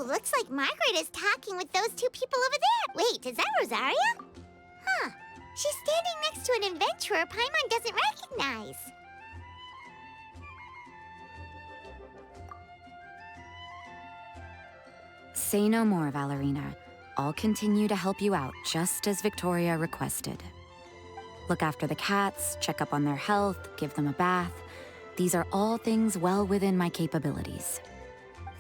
Ooh, looks like Margaret is talking with those two people over there. Wait, is that Rosaria? Huh. She's standing next to an adventurer Paimon doesn't recognize. Say no more, Valerina. I'll continue to help you out, just as Victoria requested. Look after the cats, check up on their health, give them a bath. These are all things well within my capabilities.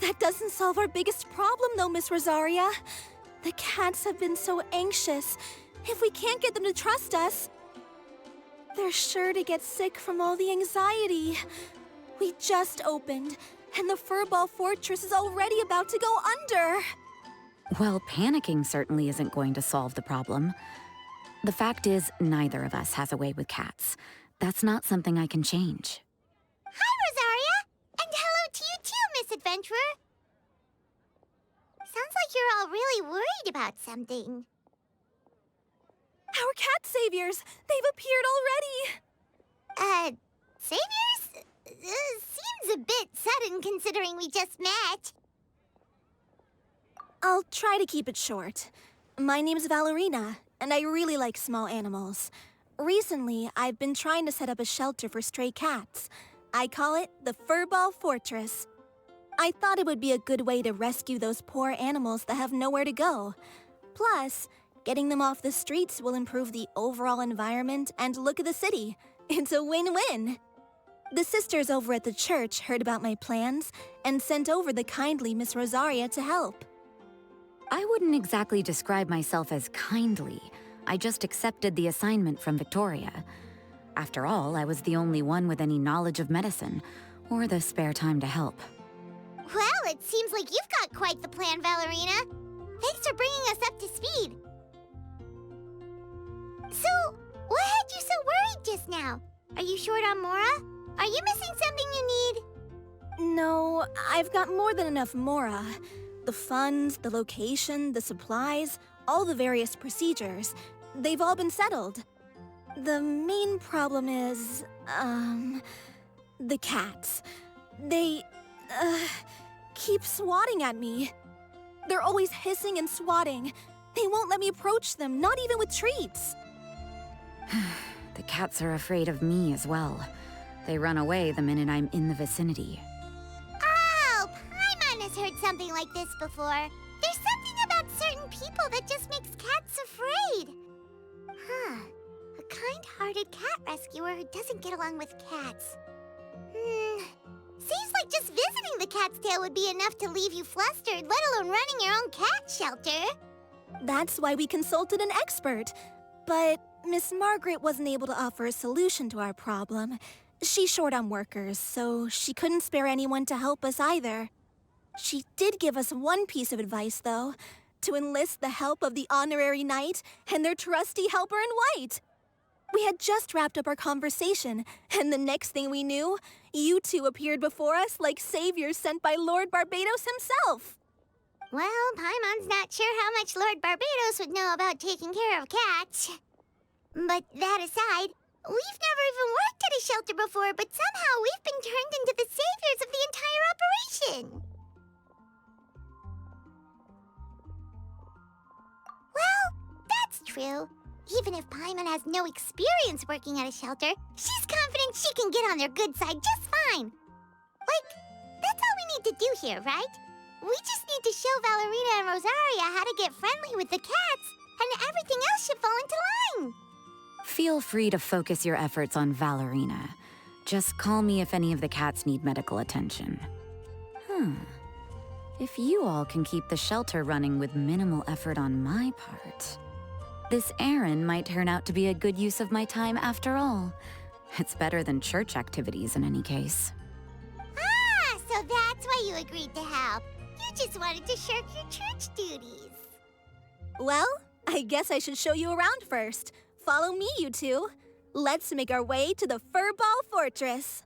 That doesn't solve our biggest problem, though, Miss Rosaria. The cats have been so anxious. If we can't get them to trust us, they're sure to get sick from all the anxiety. We just opened, and the Furball Fortress is already about to go under. Well, panicking certainly isn't going to solve the problem. The fact is, neither of us has a way with cats. That's not something I can change. Hi, Rosaria! And hello to you too, Miss Adventurer! Sounds like you're all really worried about something. Our cat saviors! They've appeared already! Saviors? Seems a bit sudden considering we just met. I'll try to keep it short. My name's Valerina, and I really like small animals. Recently, I've been trying to set up a shelter for stray cats. I call it the Furball Fortress. I thought it would be a good way to rescue those poor animals that have nowhere to go. Plus, getting them off the streets will improve the overall environment and look of the city. It's a win-win. The sisters over at the church heard about my plans and sent over the kindly Miss Rosaria to help. I wouldn't exactly describe myself as kindly. I just accepted the assignment from Victoria. After all, I was the only one with any knowledge of medicine, or the spare time to help. Well, it seems like you've got quite the plan, Valerina. Thanks for bringing us up to speed. So, what had you so worried just now? Are you short on Mora? Are you missing something you need? No, I've got more than enough Mora. The funds, the location, the supplies, all the various procedures, they've all been settled. The main problem is, the cats. They, keep swatting at me. They're always hissing and swatting. They won't let me approach them, not even with treats. The cats are afraid of me as well. They run away the minute I'm in the vicinity. Oh, Paimon has heard something like this before. There's something about certain people that just makes cats afraid. Huh. A kind-hearted cat rescuer who doesn't get along with cats. Seems like just visiting the cat's tail would be enough to leave you flustered, let alone running your own cat shelter. That's why we consulted an expert. But Miss Margaret wasn't able to offer a solution to our problem. She's short on workers, so she couldn't spare anyone to help us either. She did give us one piece of advice, though, to enlist the help of the Honorary Knight and their trusty helper in white. We had just wrapped up our conversation, and the next thing we knew, you two appeared before us like saviors sent by Lord Barbados himself. Well, Paimon's not sure how much Lord Barbados would know about taking care of cats. But that aside, we've never even worked at a shelter before, but somehow we've been turned into the saviors of the entire operation. Well, that's true. Even if Paimon has no experience working at a shelter, she's confident she can get on their good side just fine. Like, that's all we need to do here, right? We just need to show Valerina and Rosaria how to get friendly with the cats, and everything else should fall into line. Feel free to focus your efforts on Valerina. Just call me if any of the cats need medical attention. If you all can keep the shelter running with minimal effort on my part, this errand might turn out to be a good use of my time after all. It's better than church activities in any case. Ah, so that's why you agreed to help. You just wanted to shirk your church duties. Well, I guess I should show you around first. Follow me, you two. Let's make our way to the Furball Fortress.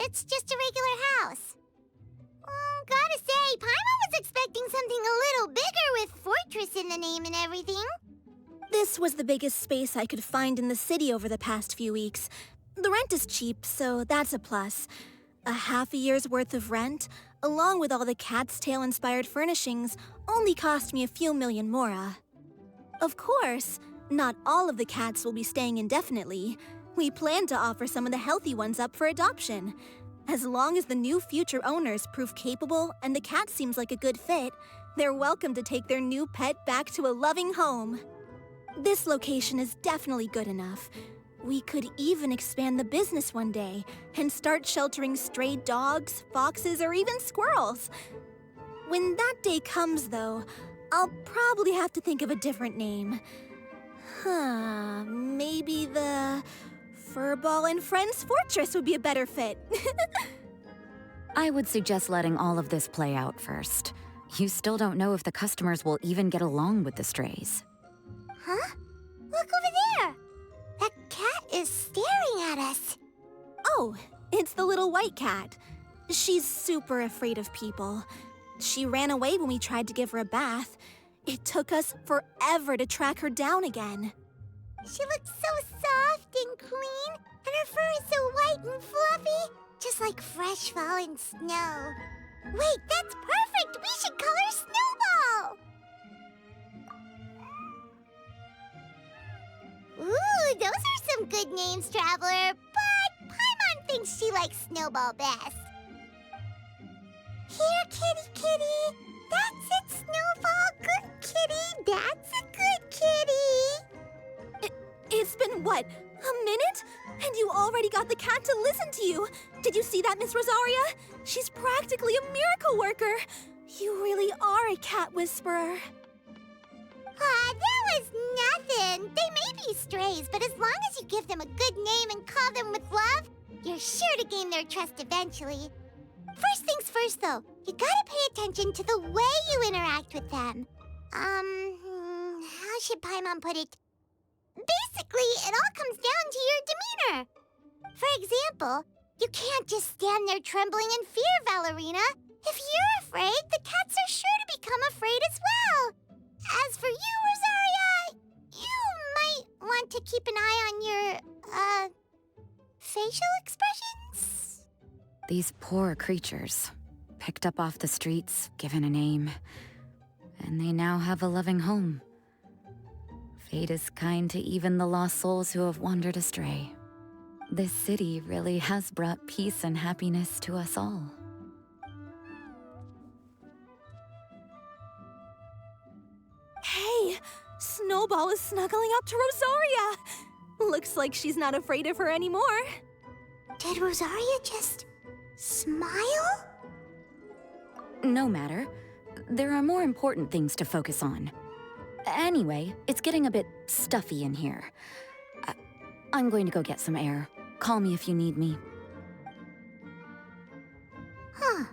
it's just a regular house. Gotta say, Paimon was expecting something a little bigger with fortress in the name and everything. This was the biggest space I could find in the city over the past few weeks. The rent is cheap, so that's a plus. A half a year's worth of rent, along with all the Cat's Tail-inspired furnishings, only cost me a few million mora. Of course, not all of the cats will be staying indefinitely. We plan to offer some of the healthy ones up for adoption. As long as the new future owners prove capable and the cat seems like a good fit, they're welcome to take their new pet back to a loving home. This location is definitely good enough. We could even expand the business one day and start sheltering stray dogs, foxes, or even squirrels. When that day comes, though, I'll probably have to think of a different name. Maybe the Furball and Friends Fortress would be a better fit. I would suggest letting all of this play out first. You still don't know if the customers will even get along with the strays. Huh? Look over there! That cat is staring at us. Oh, it's the little white cat. She's super afraid of people. She ran away when we tried to give her a bath. It took us forever to track her down again. She looks so soft and clean, and her fur is so white and fluffy, just like fresh fallen snow. Wait, that's perfect! We should call her Snowball! Ooh, those are some good names, Traveler, but Paimon thinks she likes Snowball best. Here, kitty, kitty! That's it, Snowball! Good kitty! That's a good kitty! It's been, what, a minute? And you already got the cat to listen to you. Did you see that, Miss Rosaria? She's practically a miracle worker. You really are a cat whisperer. That was nothing. They may be strays, but as long as you give them a good name and call them with love, you're sure to gain their trust eventually. First things first, though, you gotta pay attention to the way you interact with them. How should Paimon put it? Basically, it all comes down to your demeanor. For example, you can't just stand there trembling in fear, Valerina. If you're afraid, the cats are sure to become afraid as well. As for you, Rosaria, you might want to keep an eye on your, facial expressions. These poor creatures, picked up off the streets, given a name, and they now have a loving home. Fate is kind to even the lost souls who have wandered astray. This city really has brought peace and happiness to us all. Hey, Snowball is snuggling up to Rosaria. Looks like she's not afraid of her anymore. Did Rosaria just smile? No matter. There are more important things to focus on. Anyway, it's getting a bit stuffy in here. I'm going to go get some air. Call me if you need me. Huh.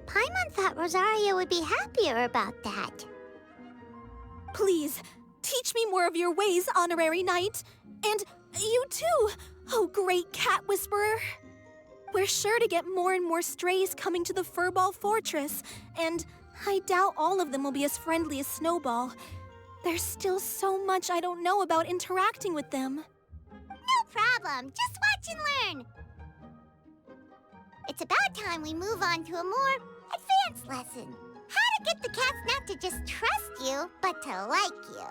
Paimon thought Rosaria would be happier about that. Please, teach me more of your ways, Honorary Knight. And you too, oh great cat whisperer. We're sure to get more and more strays coming to the Furball Fortress, and I doubt all of them will be as friendly as Snowball. There's still so much I don't know about interacting with them. No problem. Just watch and learn. It's about time we move on to a more advanced lesson. How to get the cats not to just trust you, but to like you.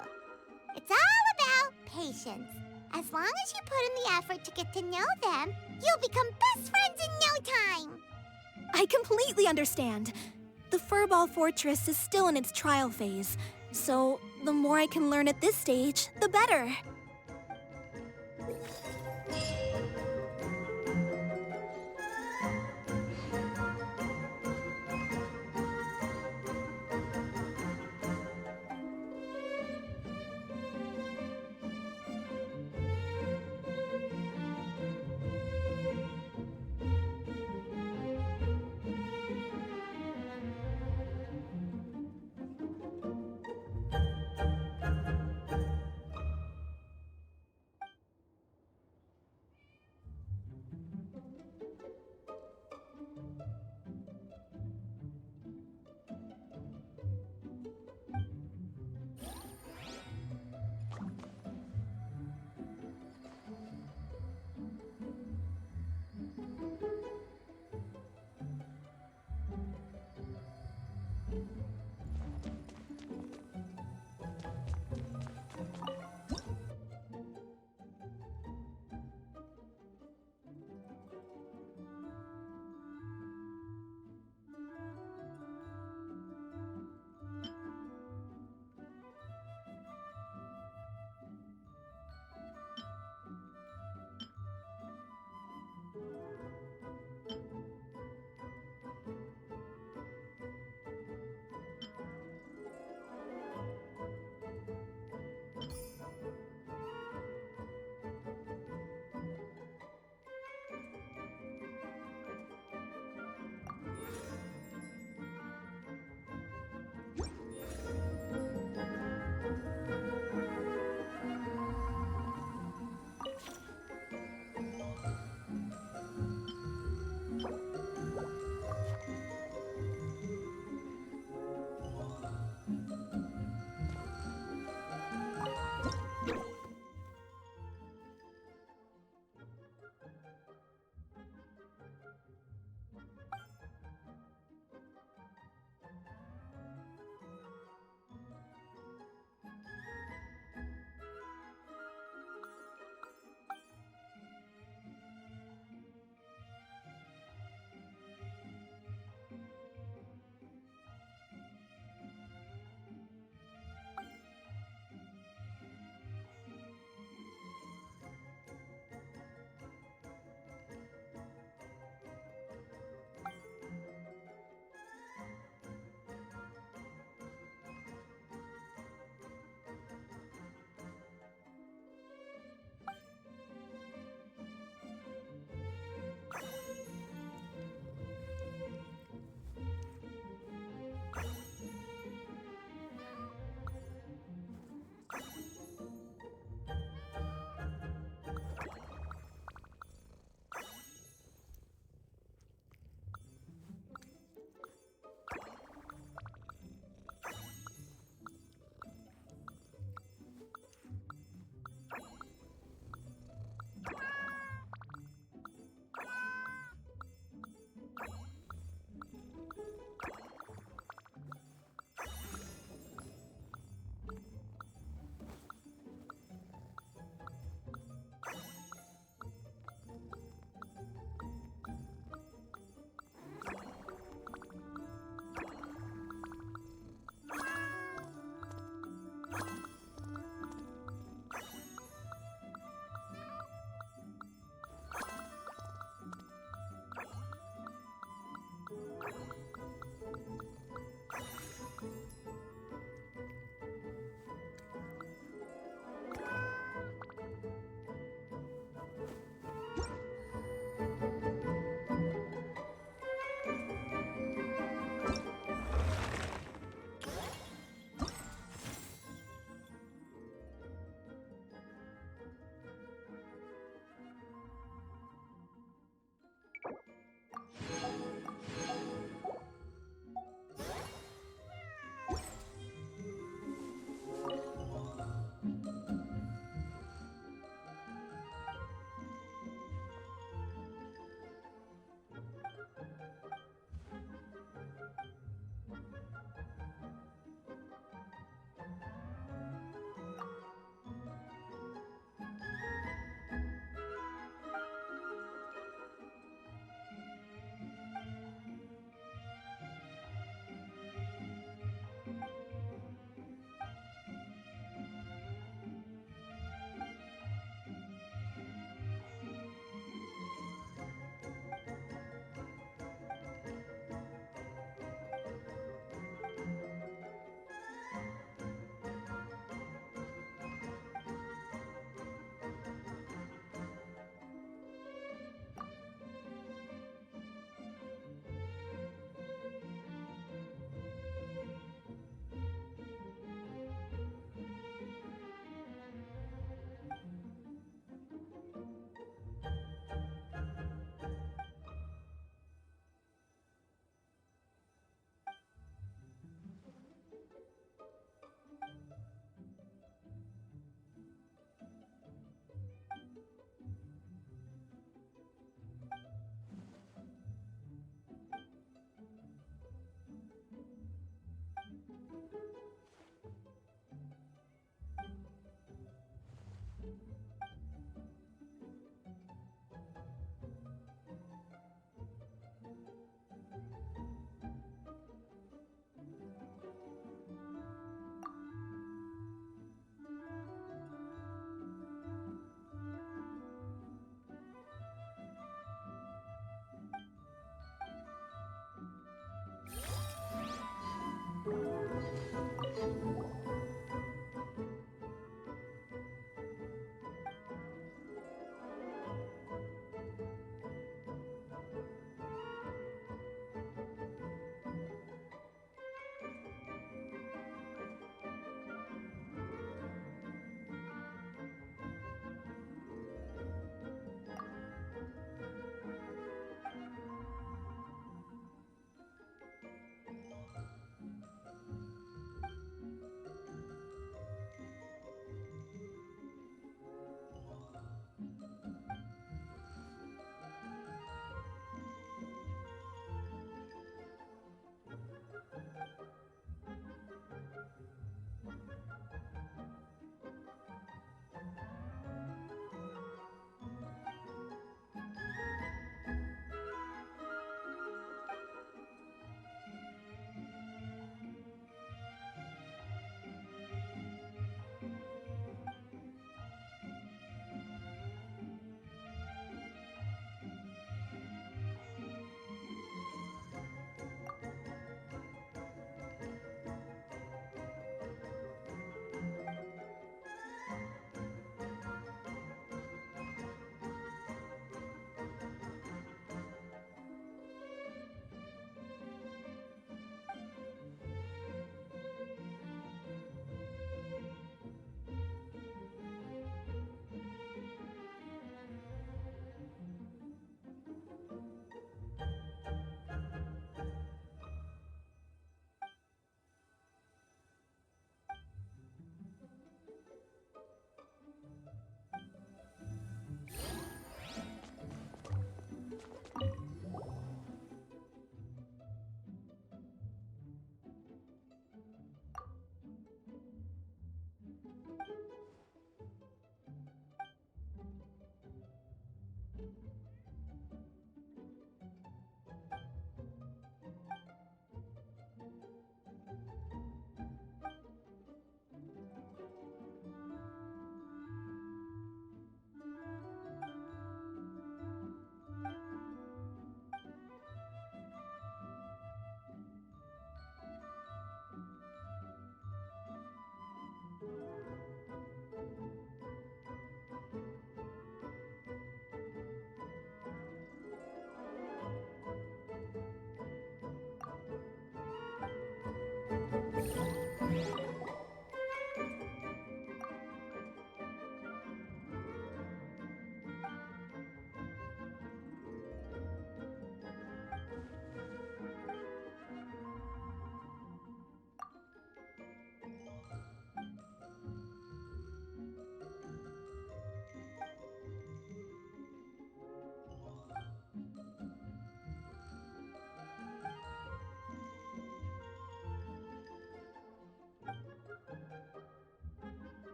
It's all about patience. As long as you put in the effort to get to know them, you'll become best friends in no time. I completely understand. The Furball Fortress is still in its trial phase, so the more I can learn at this stage, the better.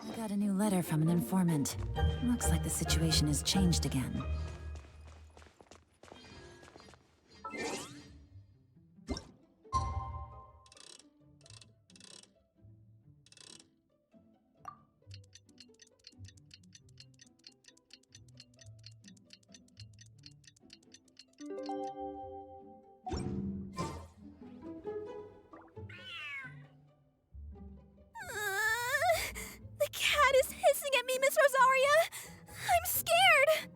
I got a new letter from an informant. Looks like the situation has changed again. The cat is hissing at me, Miss Rosaria! I'm scared!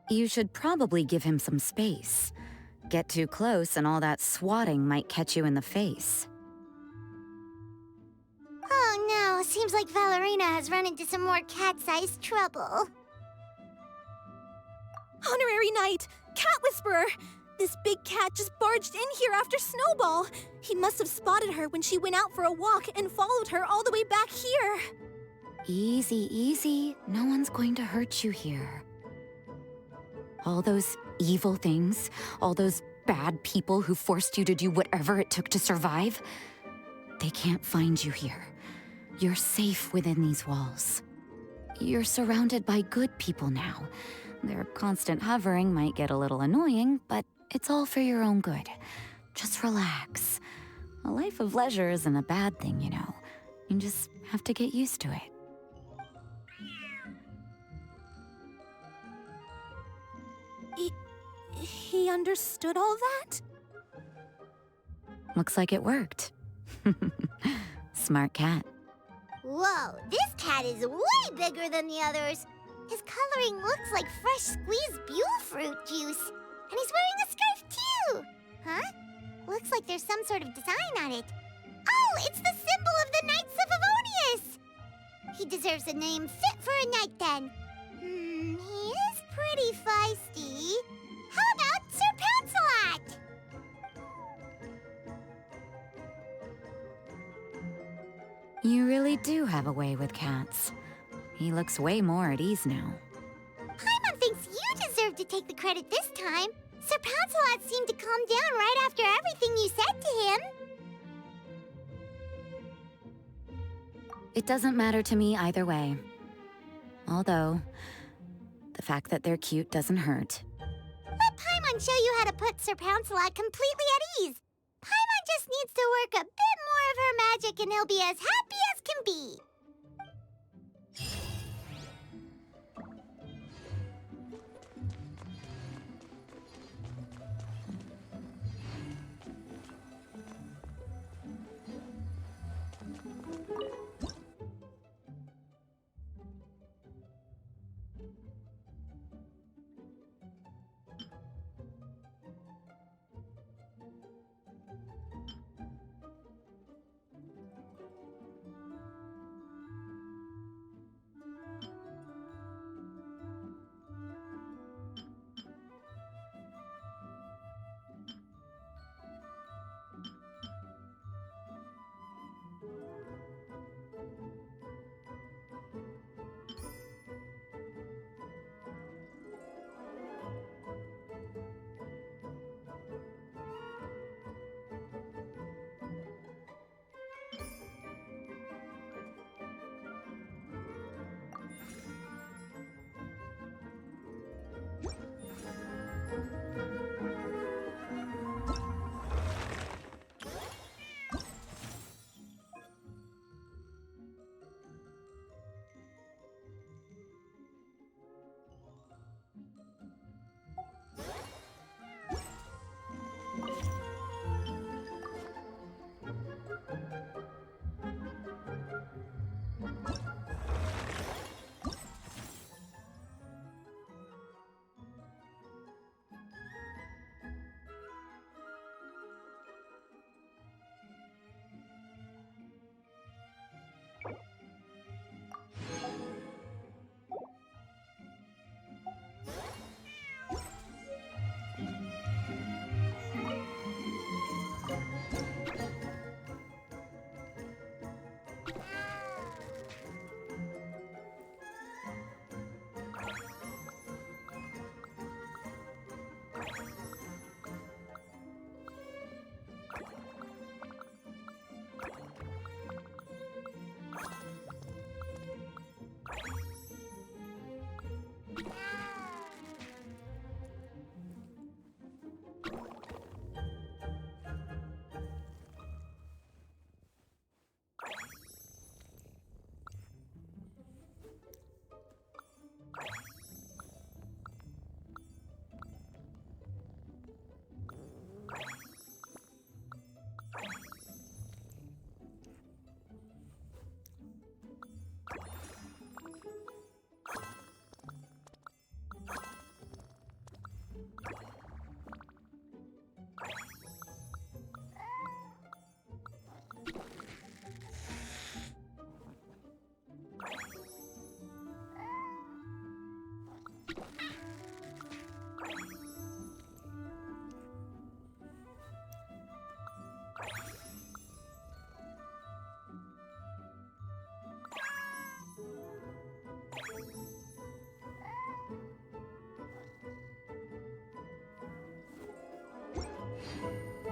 You should probably give him some space. Get too close and all that swatting might catch you in the face. Oh no, seems like Valerina has run into some more cat-sized trouble. Honorary Knight! Cat Whisperer! This big cat just barged in here after Snowball. He must have spotted her when she went out for a walk and followed her all the way back here. Easy, easy. No one's going to hurt you here. All those evil things, all those bad people who forced you to do whatever it took to survive, they can't find you here. You're safe within these walls. You're surrounded by good people now. Their constant hovering might get a little annoying, but it's all for your own good. Just relax. A life of leisure isn't a bad thing, you know. You just have to get used to it. He understood all that? Looks like it worked. Smart cat. Whoa, this cat is way bigger than the others. His coloring looks like fresh squeezed Buell fruit juice. And he's wearing a scarf too! Huh? Looks like there's some sort of design on it. Oh, it's the symbol of the Knights of Avonius! He deserves a name fit for a knight then. He is pretty feisty. How about Sir Pouncelot? You really do have a way with cats. He looks way more at ease now. Paimon thinks you deserve to take the credit this time. Sir Pouncelot seemed to calm down right after everything you said to him. It doesn't matter to me either way. Although, the fact that they're cute doesn't hurt. Let Paimon show you how to put Sir Pouncelot completely at ease. Paimon just needs to work a bit more of her magic and he'll be as happy as can be.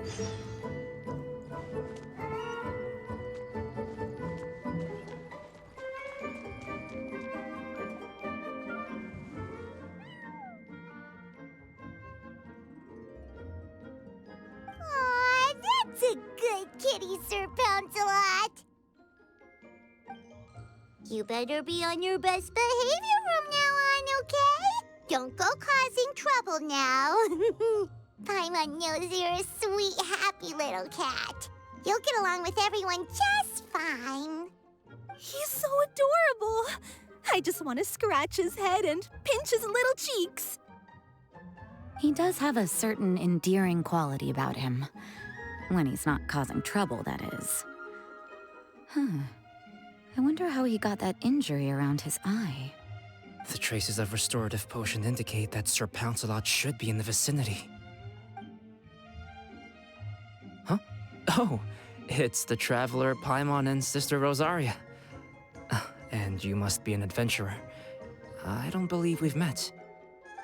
Aw, that's a good kitty, Sir Pouncelot. You better be on your best behavior from now on, okay? Don't go causing trouble now. Paimon knows you're a sweet, happy little cat. You'll get along with everyone just fine. He's so adorable. I just want to scratch his head and pinch his little cheeks. He does have a certain endearing quality about him. When he's not causing trouble, that is. I wonder how he got that injury around his eye. The traces of restorative potion indicate that Sir Pouncelot should be in the vicinity. Huh? Oh, it's the traveler Paimon and Sister Rozariei. And you must be an adventurer. I don't believe we've met.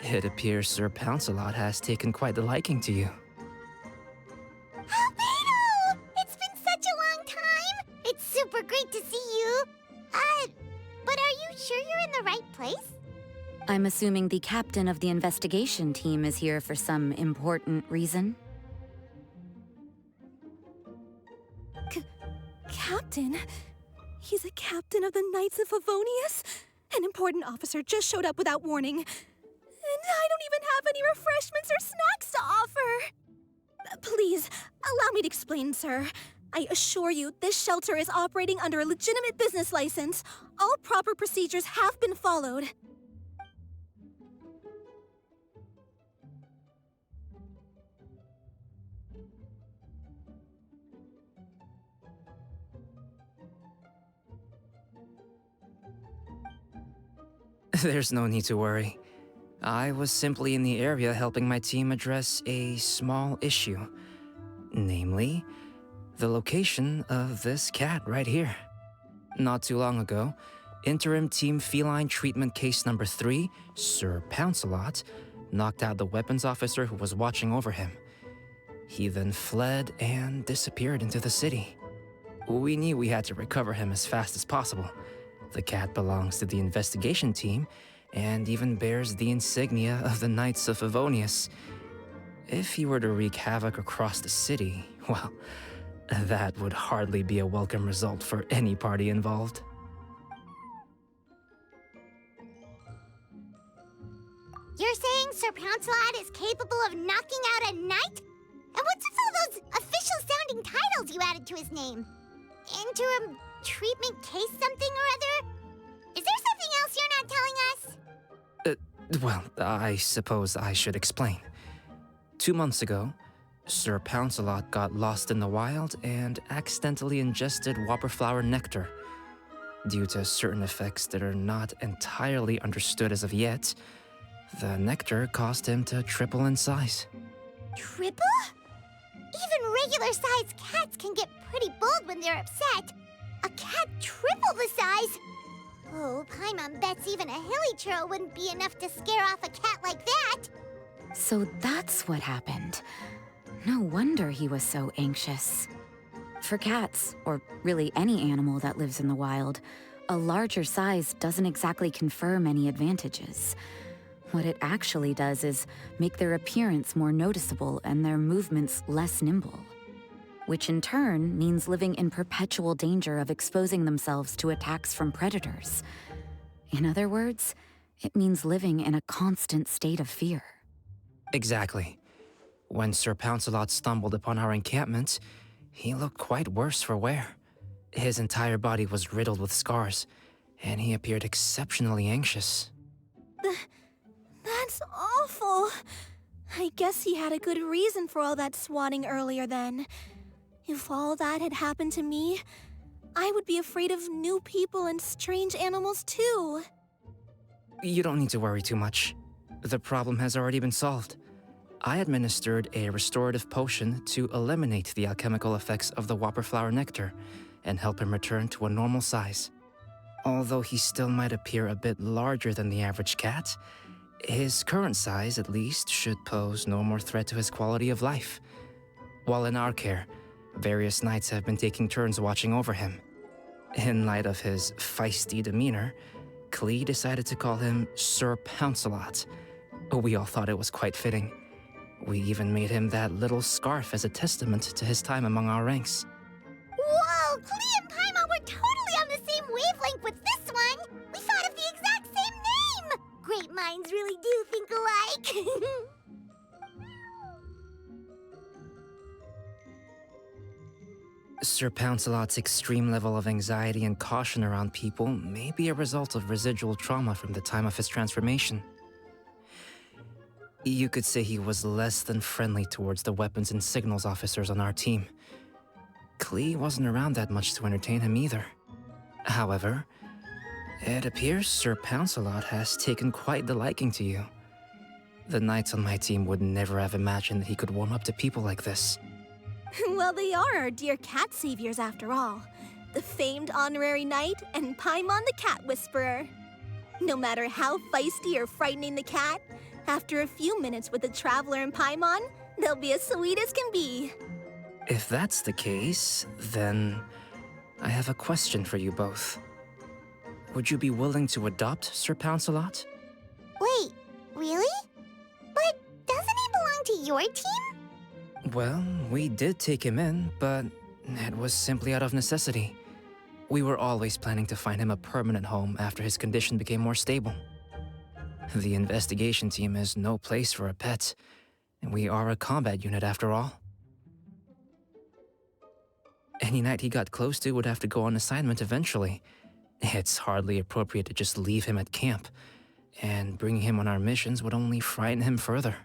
It appears Sir Pouncelot has taken quite the liking to you. Albedo! It's been such a long time! It's super great to see you. But are you sure you're in the right place? I'm assuming the captain of the investigation team is here for some important reason? Captain? He's a captain of the Knights of Favonius? An important officer just showed up without warning. And I don't even have any refreshments or snacks to offer. Please, allow me to explain, sir. I assure you, this shelter is operating under a legitimate business license. All proper procedures have been followed. There's no need to worry. I was simply in the area helping my team address a small issue. Namely, the location of this cat right here. Not too long ago, Interim Team Feline Treatment Case Number 3, Sir Pouncelot, knocked out the weapons officer who was watching over him. He then fled and disappeared into the city. We knew we had to recover him as fast as possible. The cat belongs to the investigation team and even bears the insignia of the Knights of Favonius. If he were to wreak havoc across the city, well, that would hardly be a welcome result for any party involved. You're saying Sir Pouncelot is capable of knocking out a knight? And what's with all those official-sounding titles you added to his name? Interim treatment case something or other? Is there something else you're not telling us? Well, I suppose I should explain. 2 months ago, Sir Pouncelot got lost in the wild and accidentally ingested whopperflower nectar. Due to certain effects that are not entirely understood as of yet, the nectar caused him to triple in size. Triple? Even regular-sized cats can get pretty bold when they're upset. A cat triple the size? Oh, Paimon bets even a hilly churl wouldn't be enough to scare off a cat like that. So that's what happened. No wonder he was so anxious. For cats, or really any animal that lives in the wild, a larger size doesn't exactly confer many advantages. What it actually does is make their appearance more noticeable and their movements less nimble, which in turn means living in perpetual danger of exposing themselves to attacks from predators. In other words, it means living in a constant state of fear. Exactly. When Sir Pouncelot stumbled upon our encampment, he looked quite worse for wear. His entire body was riddled with scars, and he appeared exceptionally anxious. That's awful. I guess he had a good reason for all that swatting earlier then. If all that had happened to me, I would be afraid of new people and strange animals too. You don't need to worry too much. The problem has already been solved. I administered a restorative potion to eliminate the alchemical effects of the whopperflower nectar and help him return to a normal size. Although he still might appear a bit larger than the average cat, his current size, at least, should pose no more threat to his quality of life. While in our care, various knights have been taking turns watching over him. In light of his feisty demeanor, Klee decided to call him Sir Pouncelot. We all thought it was quite fitting. We even made him that little scarf as a testament to his time among our ranks. Whoa, Klee and Paimon were totally on the same wavelength with this one! We thought of the exact same name! Great minds really do think alike! Sir Pouncelot's extreme level of anxiety and caution around people may be a result of residual trauma from the time of his transformation. You could say he was less than friendly towards the weapons and signals officers on our team. Klee wasn't around that much to entertain him either. However, it appears Sir Pouncelot has taken quite the liking to you. The knights on my team would never have imagined that he could warm up to people like this. Well, they are our dear cat saviors after all. The famed honorary knight and Paimon the cat whisperer. No matter how feisty or frightening the cat, after a few minutes with the traveler and Paimon, they'll be as sweet as can be. If that's the case, then I have a question for you both. Would you be willing to adopt Sir Pouncelot? Wait, really? But doesn't he belong to your team? Well, we did take him in, but it was simply out of necessity. We were always planning to find him a permanent home after his condition became more stable. The investigation team is no place for a pet, and we are a combat unit after all. Any knight he got close to would have to go on assignment eventually. It's hardly appropriate to just leave him at camp, and bringing him on our missions would only frighten him further.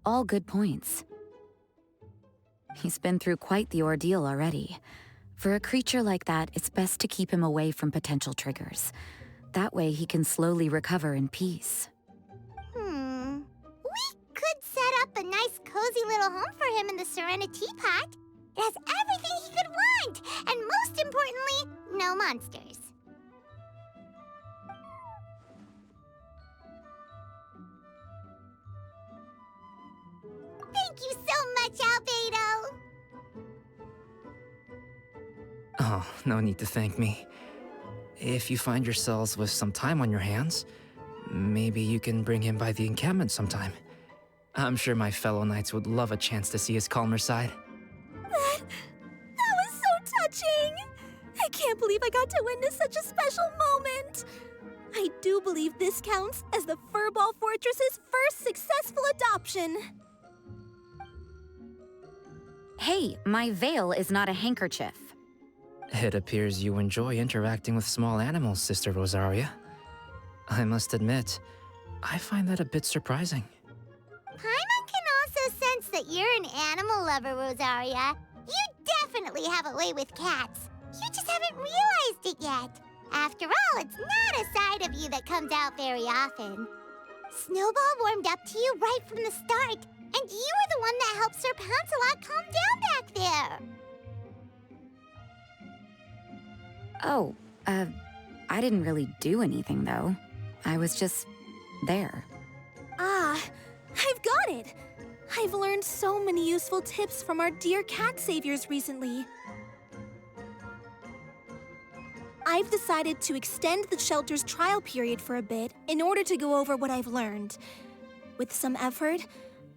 All good points. He's been through quite the ordeal already. For a creature like that, it's best to keep him away from potential triggers. That way he can slowly recover in peace. We could set up a nice cozy little home for him in the Serenity Pot. It has everything he could want, and most importantly, no monsters. Thank you so much, Albedo! Oh, no need to thank me. If you find yourselves with some time on your hands, maybe you can bring him by the encampment sometime. I'm sure my fellow knights would love a chance to see his calmer side. That was so touching! I can't believe I got to witness such a special moment! I do believe this counts as the Furball Fortress's first successful adoption. Hey, my veil is not a handkerchief. It appears you enjoy interacting with small animals, Sister Rosaria. I must admit, I find that a bit surprising. Paimon can also sense that you're an animal lover, Rosaria. You definitely have a way with cats. You just haven't realized it yet. After all, it's not a side of you that comes out very often. Snowball warmed up to you right from the start, and you were the one that helped Sir Pouncelot calm down back there. Oh, I didn't really do anything, though. I was just there. Ah, I've got it! I've learned so many useful tips from our dear cat saviors recently. I've decided to extend the shelter's trial period for a bit in order to go over what I've learned. With some effort,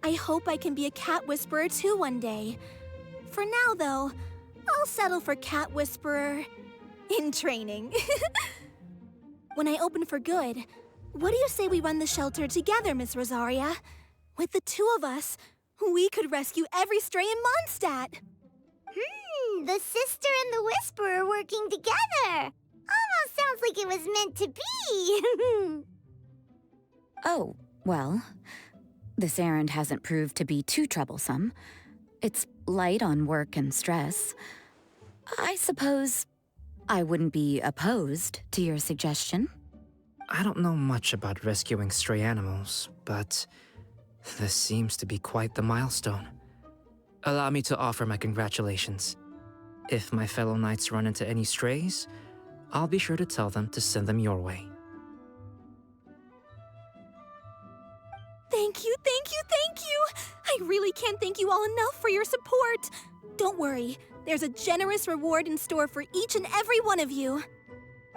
I hope I can be a cat whisperer too one day. For now, though, I'll settle for cat whisperer in training. When I open for good, what do you say we run the shelter together, Miss Rosaria? With the two of us, we could rescue every stray in Mondstadt. The sister and the whisperer working together. Almost sounds like it was meant to be. Oh, well, this errand hasn't proved to be too troublesome. It's light on work and stress. I suppose I wouldn't be opposed to your suggestion. I don't know much about rescuing stray animals, but this seems to be quite the milestone. Allow me to offer my congratulations. If my fellow knights run into any strays, I'll be sure to tell them to send them your way. Thank you, thank you, thank you! really can't thank you all enough for your support. Don't worry, there's a generous reward in store for each and every one of you.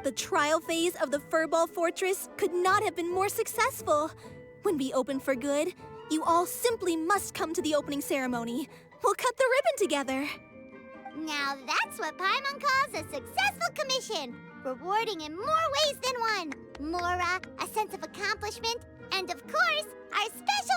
The trial phase of the Furball Fortress could not have been more successful. When we open for good, you all simply must come to the opening ceremony. We'll cut the ribbon together. Now that's what Paimon calls a successful commission. Rewarding in more ways than one. More, a sense of accomplishment. And of course, our special